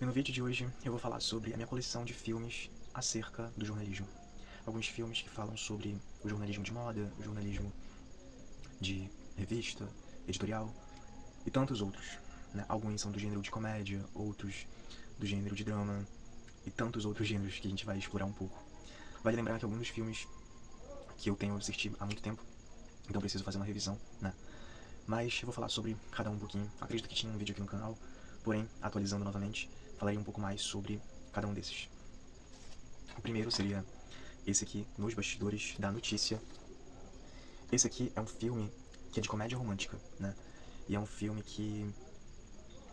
E no vídeo de hoje eu vou falar sobre a minha coleção de filmes acerca do jornalismo. Alguns filmes que falam sobre o jornalismo de moda, o jornalismo de revista, editorial e tantos outros, né? Alguns são do gênero de comédia, outros do gênero de drama e tantos outros gêneros que a gente vai explorar um pouco. Vale lembrar que alguns dos filmes que eu tenho assistido há muito tempo, então preciso fazer uma revisão, né? Mas eu vou falar sobre cada um pouquinho. Acredito que tinha um vídeo aqui no canal, porém, atualizando novamente, falarei um pouco mais sobre cada um desses. O primeiro seria esse aqui, Nos Bastidores da Notícia. Esse aqui é um filme que é de comédia romântica, né? E é um filme que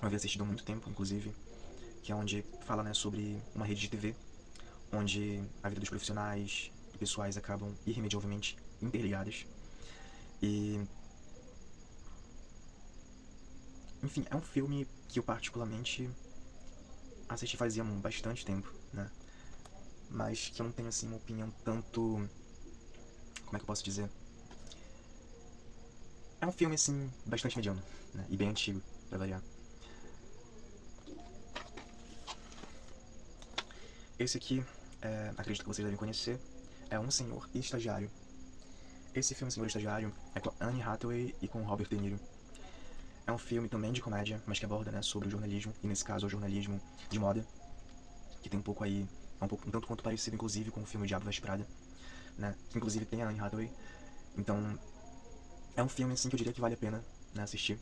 eu havia assistido há muito tempo, inclusive, que é onde fala, né, sobre uma rede de TV, onde a vida dos profissionais e pessoais acabam irremediavelmente interligadas. E, enfim, é um filme que eu particularmente assisti fazia bastante tempo, né? Mas que eu não tenho, assim, uma opinião tanto... Como é que eu posso dizer? É um filme, assim, bastante mediano, né? E bem antigo, pra variar. Esse aqui, acredito que vocês devem conhecer, é Um Senhor e Estagiário. Esse filme, Senhor e Estagiário, é com Anne Hathaway e com Robert De Niro. É um filme também de comédia, mas que aborda, né, sobre o jornalismo, e nesse caso o jornalismo de moda, que tem um pouco aí, um tanto quanto parecido, inclusive, com o filme Diabo Veste Prada, né? Que inclusive tem a Anne Hathaway. Então, é um filme, assim, que eu diria que vale a pena, né, assistir.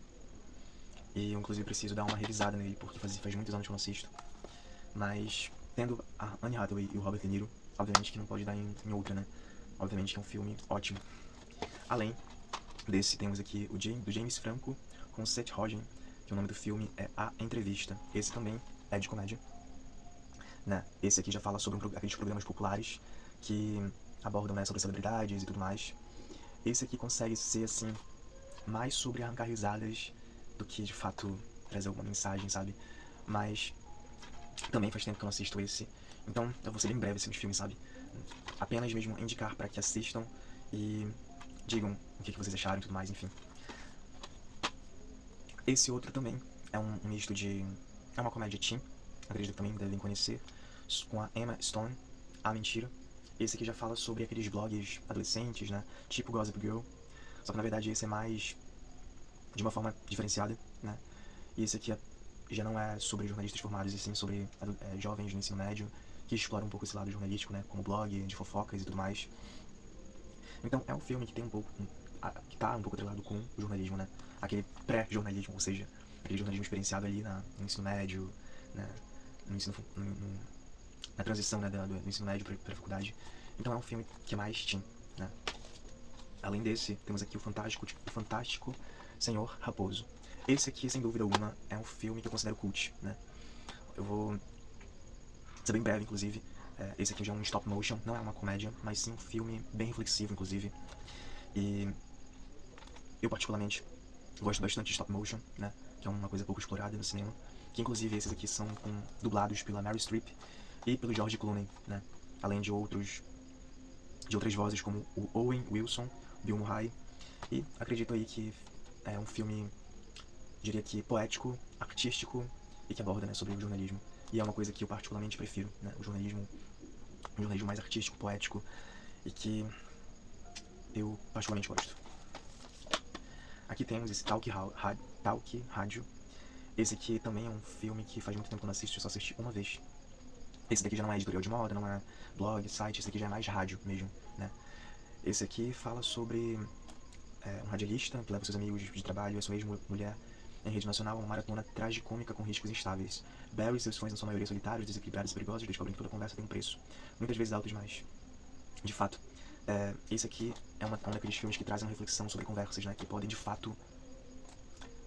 E eu, inclusive, preciso dar uma revisada nele, porque faz muitos anos que eu não assisto. Mas, tendo a Anne Hathaway e o Robert De Niro, obviamente que não pode dar em outra, né? Obviamente que é um filme ótimo. Além desse, temos aqui o do James Franco com Seth Rogen, que o nome do filme é A Entrevista. Esse também é de comédia, né? Esse aqui já fala sobre aqueles programas populares que abordam, né, sobre celebridades e tudo mais. Esse aqui consegue ser, assim, mais sobre arrancar risadas do que, de fato, trazer alguma mensagem, sabe? Mas também faz tempo que eu não assisto esse, então eu vou ser bem breve assim, os filmes, sabe? Apenas mesmo indicar para que assistam e digam o que vocês acharam e tudo mais, enfim. Esse outro também é um misto de... é uma comédia teen, acredito que também devem conhecer, com a Emma Stone, A Mentira. Esse aqui já fala sobre aqueles blogs adolescentes, né? Tipo Gossip Girl, só que na verdade esse é mais de uma forma diferenciada, né? E esse aqui já não é sobre jornalistas formados, e sim sobre jovens no ensino médio que exploram um pouco esse lado jornalístico, né? Como blog, de fofocas e tudo mais. Então é um filme que tem um pouco... que tá um pouco atrelado com o jornalismo, né? Aquele pré-jornalismo, ou seja, aquele jornalismo experienciado ali no ensino médio, né? No ensino... na transição, né, do ensino médio pra faculdade. Então é um filme que é mais teen, né? Além desse, temos aqui o Fantástico Senhor Raposo. Esse aqui, sem dúvida alguma, é um filme que eu considero cult, né? Eu vou ser bem breve, inclusive. Esse aqui já é um stop motion, não é uma comédia, mas sim um filme bem reflexivo, inclusive. E eu, particularmente, gosto bastante de stop motion, né? Que é uma coisa pouco explorada no cinema. Que, inclusive, esses aqui são dublados pela Meryl Streep e pelo George Clooney, né? Além de outras vozes como o Owen Wilson, Bill Murray. E acredito aí que é um filme, diria que poético, artístico e que aborda, né, sobre o jornalismo. E é uma coisa que eu particularmente prefiro, né, o jornalismo mais artístico, poético e que eu particularmente gosto. Aqui temos esse Talk Rádio. Esse aqui também é um filme que faz muito tempo que eu não assisto, eu só assisti uma vez. Esse daqui já não é editorial de moda, não é blog, site, esse aqui já é mais rádio mesmo, né? Esse aqui fala sobre um radialista que leva seus amigos de trabalho e a sua ex-mulher em rede nacional, uma maratona tragicômica com riscos instáveis. Barry e seus fãs, na sua maioria solitários, desequilibrados e perigosos, descobrem que toda conversa tem um preço. Muitas vezes alto demais. De fato, esse aqui é um daqueles filmes que trazem uma reflexão sobre conversas, né? Que podem, de fato,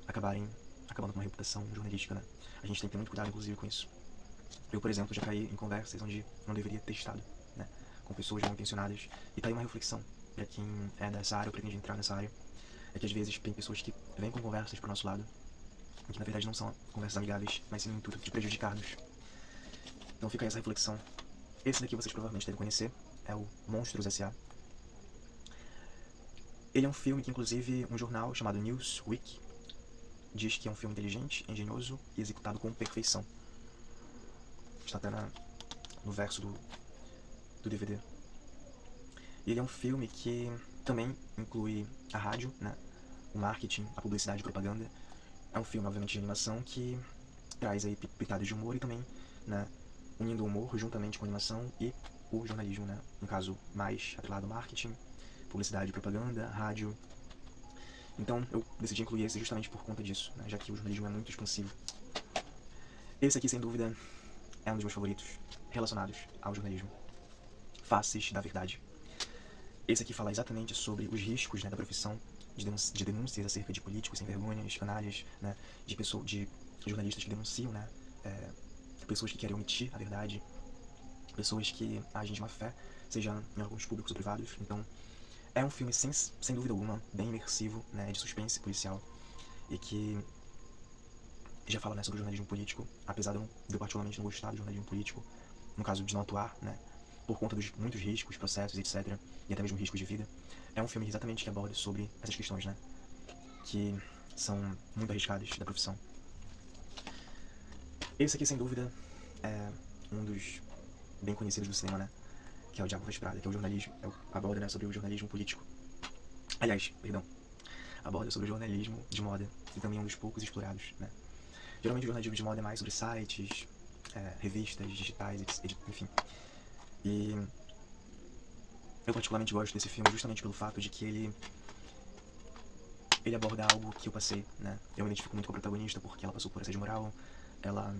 acabando com uma reputação jornalística, né? A gente tem que ter muito cuidado, inclusive, com isso. Eu, por exemplo, já caí em conversas onde não deveria ter estado, né? Com pessoas mal intencionadas. E tá aí uma reflexão para quem é dessa área ou pretende entrar nessa área. É que às vezes tem pessoas que vêm com conversas pro nosso lado e que na verdade não são conversas amigáveis, mas sim no intuito de prejudicar-nos. Então fica aí essa reflexão. Esse daqui vocês provavelmente devem conhecer, é o Monstros S.A. Ele é um filme que, inclusive, um jornal chamado Newsweek diz que é um filme inteligente, engenhoso e executado com perfeição. Está até no verso do DVD. E ele é um filme que também inclui a rádio, né? O marketing, a publicidade e a propaganda. É um filme, obviamente, de animação que traz aí pitadas de humor e também, né, unindo o humor juntamente com a animação e o jornalismo, né? No caso, mais atrelado ao marketing, publicidade, propaganda, rádio. Então, eu decidi incluir esse justamente por conta disso, né? Já que o jornalismo é muito expansivo. Esse aqui, sem dúvida, é um dos meus favoritos relacionados ao jornalismo. Faces da Verdade. Esse aqui fala exatamente sobre os riscos, né, da profissão de denúncias acerca de políticos sem vergonhas, canalhas, né, de jornalistas que denunciam, né, pessoas que querem omitir a verdade, pessoas que agem de má fé, seja em órgãos públicos ou privados. Então, é um filme sem dúvida alguma bem imersivo, né, de suspense policial e que já fala, né, sobre o jornalismo político, apesar de eu particularmente não gostar do jornalismo político, no caso de não atuar, né, por conta dos muitos riscos, processos, etc, e até mesmo riscos de vida. É um filme exatamente que aborda sobre essas questões, né, que são muito arriscadas da profissão. Esse aqui, sem dúvida, é um dos bem conhecidos do cinema, né, que é o Diabo Veste Prada, que é o jornalismo, aborda, né, sobre o jornalismo político. Aliás, perdão, aborda sobre o jornalismo de moda, que também é um dos poucos explorados, né. Geralmente o jornalismo de moda é mais sobre sites, revistas digitais, enfim. E eu particularmente gosto desse filme justamente pelo fato de que ele aborda algo que eu passei, né? Eu me identifico muito com a protagonista porque ela passou por assédio moral, ela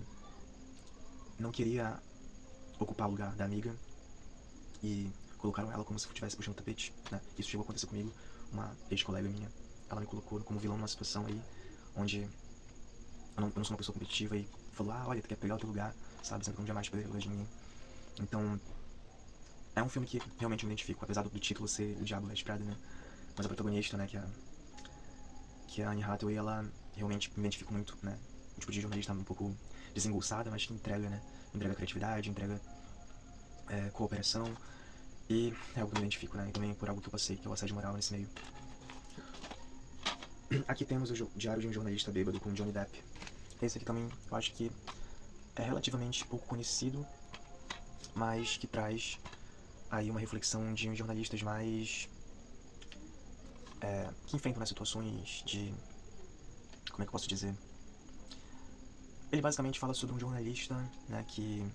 não queria ocupar o lugar da amiga e colocaram ela como se estivesse puxando o tapete, né? Isso chegou a acontecer comigo, uma ex-colega minha, ela me colocou como vilão numa situação aí onde eu não sou uma pessoa competitiva e falou, olha, tu quer pegar o teu lugar, sabe? Sendo que eu não jamais perder o lugar de ninguém. Então, é um filme que realmente eu me identifico, apesar do título ser O Diabo Veste Prada, né? Mas a protagonista, né, que é a Anne Hathaway, ela realmente me identifico muito, né? Um tipo de jornalista um pouco desengolçada, mas que entrega, né? Entrega criatividade, entrega cooperação. E é algo que eu me identifico, né? E também por algo que eu passei, que é o assédio moral nesse meio. Aqui temos o Diário de um Jornalista Bêbado, com Johnny Depp. Esse aqui também, eu acho que é relativamente pouco conhecido, mas que traz aí uma reflexão de uns jornalistas mais que enfrentam, né, situações de, como é que eu posso dizer, ele basicamente fala sobre um jornalista, né, que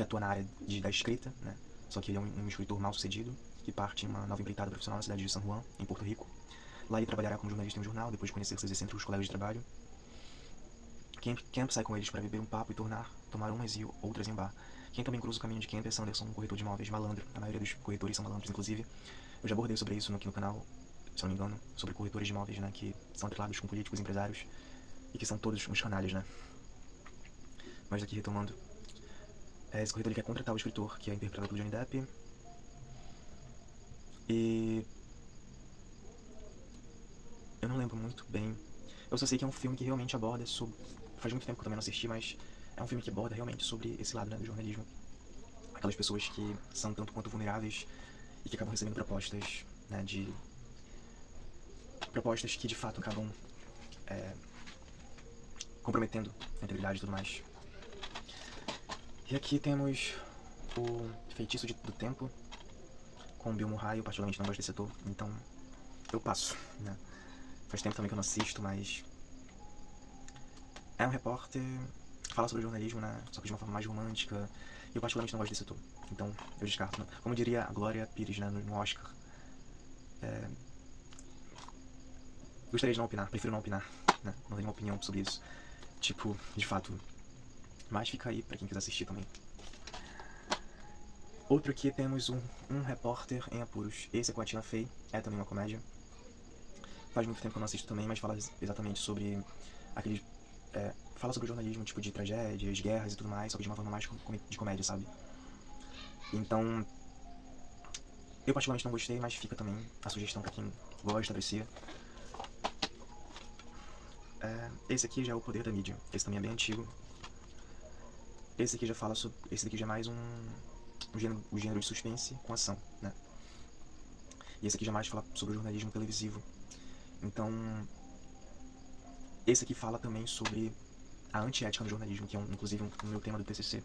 atua na área da escrita, né, só que ele é um escritor mal sucedido que parte em uma nova empreitada profissional na cidade de San Juan, em Porto Rico. Lá ele trabalhará como jornalista em um jornal, depois de conhecer seus excêntricos colegas de trabalho. Camp sai com eles para beber um papo e tomar umas e outras em bar. Quem também cruza o caminho de Camp é Sanderson, um corretor de imóveis malandro. A maioria dos corretores são malandros, inclusive. Eu já abordei sobre isso aqui no canal, se não me engano, sobre corretores de imóveis, né, que são atrelados com políticos, empresários, e que são todos uns canalhas, né. Mas aqui retomando, esse corretor ele quer contratar o escritor, que é interpretado pelo Johnny Depp, e eu não lembro muito bem. Eu só sei que é um filme que realmente aborda sobre... Faz muito tempo que eu também não assisti, mas é um filme que aborda realmente sobre esse lado, né, do jornalismo. Aquelas pessoas que são tanto quanto vulneráveis e que acabam recebendo propostas, né, propostas que de fato acabam comprometendo a integridade e tudo mais. E aqui temos o Feitiço do Tempo, com o Bill Murray. Eu particularmente não gosto desse ator, então eu passo, né. Faz tempo também que eu não assisto, mas é um repórter, fala sobre jornalismo, né, só que de uma forma mais romântica. E eu particularmente não gosto desse ator, então eu descarto, né? Como diria a Glória Pires, né, no Oscar, gostaria de não opinar, prefiro não opinar, né? Não tenho uma opinião sobre isso, tipo, de fato. Mas fica aí pra quem quiser assistir também. Outro aqui temos um repórter em apuros. Esse é com a Tina Fey, é também uma comédia. Faz muito tempo que eu não assisto também, mas fala exatamente sobre aqueles... fala sobre o jornalismo, tipo de tragédias, guerras e tudo mais, só que de uma forma mais de comédia, sabe? Então, eu particularmente não gostei, mas fica também a sugestão pra quem gosta, aprecia. Esse aqui já é O Poder da Mídia. Esse também é bem antigo. Esse aqui já fala sobre... Esse daqui já é mais o gênero de suspense com ação, né? E esse aqui já mais fala sobre o jornalismo televisivo. Então, esse aqui fala também sobre a antiética no jornalismo, que é inclusive o meu tema do TCC.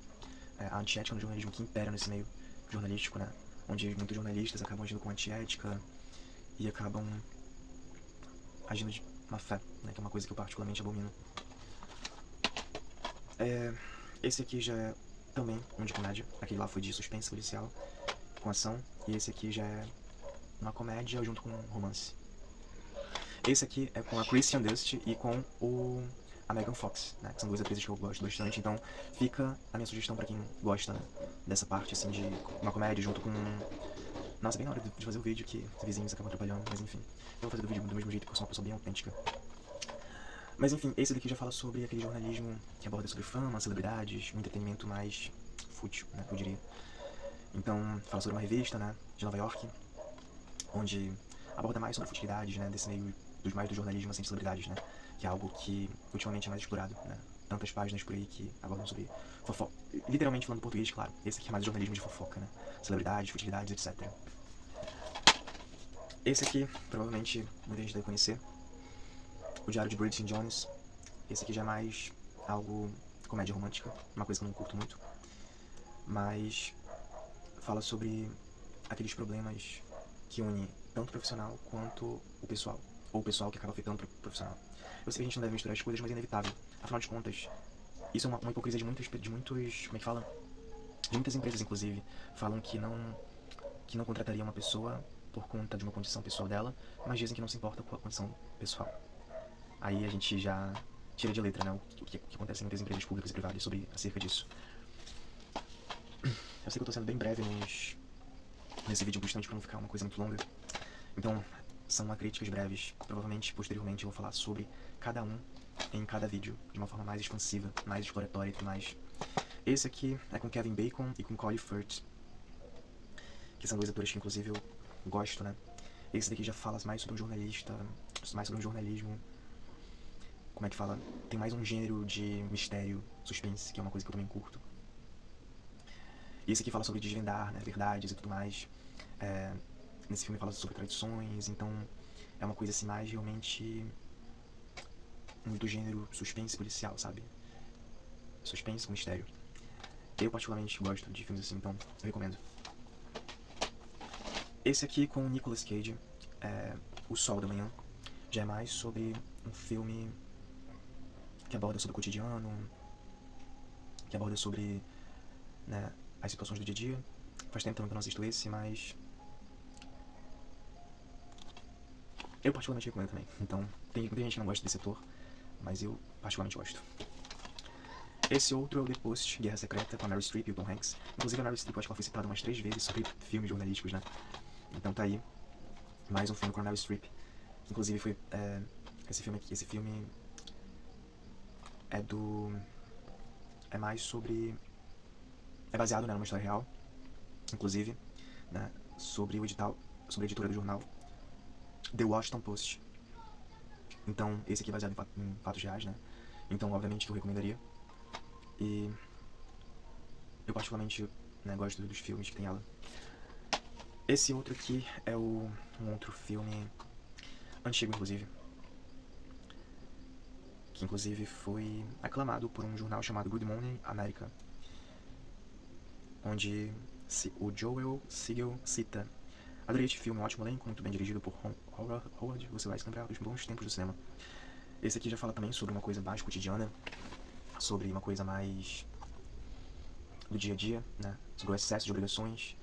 A antiética no jornalismo que impera nesse meio jornalístico, né? Onde muitos jornalistas acabam agindo com antiética e acabam agindo de má fé, né? Que é uma coisa que eu particularmente abomino. Esse aqui já é também um de comédia. Aquele lá foi de suspense policial com ação. E esse aqui já é uma comédia junto com um romance. Esse aqui é com a Kristen Dust e com a Megan Fox, né? Que são duas atrizes que eu gosto bastante. Então fica a minha sugestão pra quem gosta, né, dessa parte assim de uma comédia junto com... Nossa, bem na hora de fazer o vídeo que os vizinhos acabam atrapalhando, mas enfim. Eu vou fazer o vídeo do mesmo jeito porque eu sou uma pessoa bem autêntica. Mas enfim, esse daqui já fala sobre aquele jornalismo que aborda sobre fama, celebridades, um entretenimento mais fútil, né, eu diria. Então, fala sobre uma revista, né, de Nova York, onde aborda mais sobre futilidades, né, desse meio do jornalismo, assim, de celebridades, né, que é algo que ultimamente é mais explorado, né. Tantas páginas por aí que abordam sobre fofoca, literalmente falando português, claro. Esse aqui é mais jornalismo de fofoca, né, celebridades, futilidades, etc. Esse aqui, provavelmente, muita gente deve conhecer. O Diário de Bridget Jones. Esse aqui já é mais algo comédia romântica, uma coisa que eu não curto muito, mas fala sobre aqueles problemas que unem tanto o profissional quanto o pessoal, ou o pessoal que acaba afetando o profissional. Eu sei que a gente não deve misturar as coisas, mas é inevitável. Afinal de contas, isso é uma hipocrisia de muitos, como é que fala? De muitas empresas, inclusive, falam que não contrataria uma pessoa por conta de uma condição pessoal dela, mas dizem que não se importa com a condição pessoal. Aí a gente já tira de letra, né, o que acontece em muitas empresas públicas e privadas acerca disso. Eu sei que eu tô sendo bem breve nesse vídeo, justamente pra não ficar uma coisa muito longa. Então, são críticas breves. Provavelmente, posteriormente, eu vou falar sobre cada um em cada vídeo, de uma forma mais expansiva, mais exploratória e tudo mais. Esse aqui é com Kevin Bacon e com Colin Firth, que são dois atores que, inclusive, eu gosto, né. Esse daqui já fala mais sobre um jornalista, mais sobre um jornalismo... Como é que fala? Tem mais um gênero de mistério, suspense, que é uma coisa que eu também curto. E esse aqui fala sobre desvendar, né, verdades e tudo mais. Nesse filme fala sobre tradições, então é uma coisa assim mais realmente do gênero suspense policial, sabe? Suspense com mistério. Eu particularmente gosto de filmes assim, então eu recomendo. Esse aqui com o Nicolas Cage, O Sol da Manhã, já é mais sobre um filme que aborda sobre o cotidiano, que aborda sobre, né, as situações do dia a dia. Faz tempo também que eu não assisto esse, mas eu particularmente recomendo também. Então, tem muita gente que não gosta desse ator, mas eu particularmente gosto. Esse outro é o The Post, Guerra Secreta, com a Meryl Streep e o Tom Hanks. Inclusive a Meryl Streep, eu acho que ela foi citada umas 3 vezes sobre filmes jornalísticos, né? Então tá aí, mais um filme com a Meryl Streep. Inclusive foi, esse filme é mais sobre... É baseado, né, numa história real, inclusive, né, sobre o edital, sobre a editora do jornal The Washington Post. Então, esse aqui é baseado em fatos reais, né? Então, obviamente que eu recomendaria. E eu particularmente, né, gosto dos filmes que tem ela. Esse outro aqui é um outro filme antigo, inclusive, que inclusive foi aclamado por um jornal chamado Good Morning America, onde o Joel Siegel cita: adorei este filme, um ótimo elenco, muito bem dirigido por Howard, você vai se lembrar dos bons tempos do cinema. Esse aqui já fala também sobre uma coisa mais cotidiana, sobre uma coisa mais do dia a dia, né, sobre o excesso de obrigações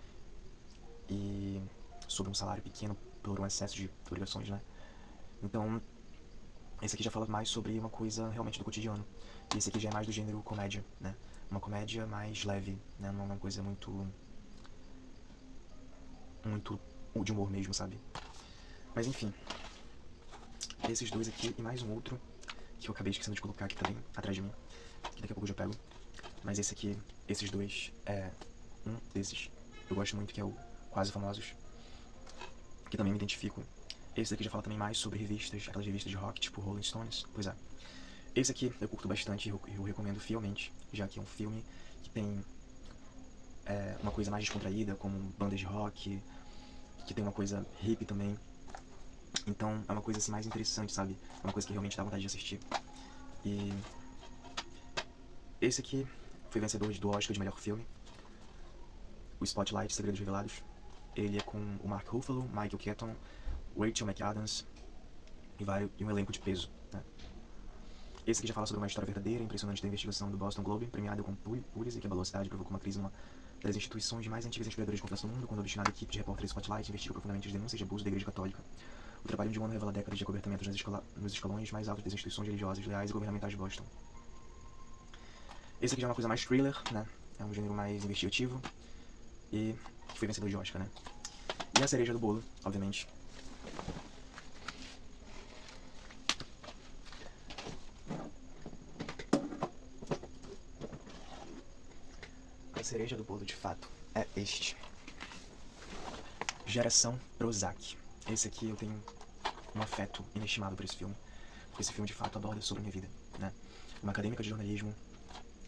e sobre um salário pequeno por um excesso de obrigações, né. Então, esse aqui já fala mais sobre uma coisa realmente do cotidiano. E esse aqui já é mais do gênero comédia, né, uma comédia mais leve, né, não é uma coisa muito de humor mesmo, sabe. Mas enfim, esses dois aqui e mais um outro que eu acabei esquecendo de colocar aqui também, atrás de mim, que daqui a pouco eu já pego. Mas esse aqui, esses dois, é um desses eu gosto muito, que é o Quase Famosos, que também me identifico. Esse aqui já fala também mais sobre revistas, aquelas revistas de rock, tipo Rolling Stones. Pois é, esse aqui eu curto bastante e eu recomendo fielmente, já que é um filme que tem uma coisa mais descontraída, como bandas de rock, que tem uma coisa hippie também. Então é uma coisa assim mais interessante, sabe? É uma coisa que realmente dá vontade de assistir. E Esse aqui foi vencedor do Oscar de melhor filme, o Spotlight, Segredos Revelados. Ele é com o Mark Ruffalo, Michael Keaton, Rachel McAdams e um elenco de peso, né? Esse aqui já fala sobre uma história verdadeira, impressionante da investigação do Boston Globe, premiado com Pulitzer, que abalou a cidade e provocou uma crise numa das instituições mais antigas inspiradoras de confiança do mundo, quando a obstinada equipe de repórteres Spotlight investiga profundamente as denúncias de abuso da Igreja Católica. O trabalho de um ano revela décadas de acobertamentos nos escalões mais altos das instituições religiosas, leais e governamentais de Boston. Esse aqui já é uma coisa mais thriller, né? É um gênero mais investigativo e que foi vencedor de Oscar, né? E a cereja do bolo, obviamente, a cereja do bolo, de fato, é este. Geração Prozac. Esse aqui eu tenho um afeto inestimável por esse filme, porque esse filme de fato aborda sobre a minha vida, né? Uma acadêmica de jornalismo,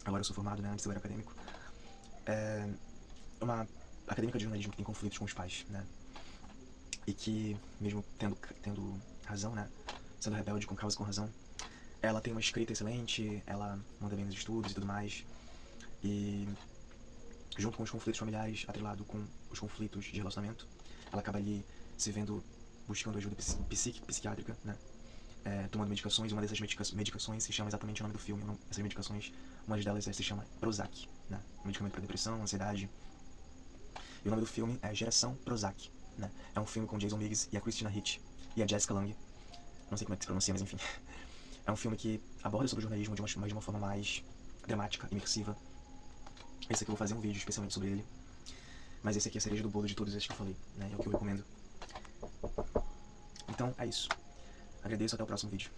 agora eu sou formado, né? Antes eu era acadêmico. Uma acadêmica de jornalismo que tem conflitos com os pais, né? E que, mesmo tendo razão, né? Sendo rebelde com causa e com razão, ela tem uma escrita excelente, ela manda bem nos estudos e tudo mais. E junto com os conflitos familiares, atrelado com os conflitos de relacionamento, ela acaba ali se vendo buscando ajuda psiquiátrica, né? Tomando medicações, e uma dessas medicações se chama exatamente o nome do filme. Essas medicações, uma delas se chama Prozac, né? Um medicamento para depressão, ansiedade. E o nome do filme é Geração Prozac, né? É um filme com Jason Biggs e a Christina Ricci e a Jessica Lange. Não sei como é que se pronuncia, mas enfim. É um filme que aborda sobre o jornalismo de uma forma mais dramática, imersiva. Esse aqui eu vou fazer um vídeo especialmente sobre ele. Mas esse aqui é a cereja do bolo de todos esses que eu falei, né? É o que eu recomendo. Então, é isso. Agradeço, até o próximo vídeo.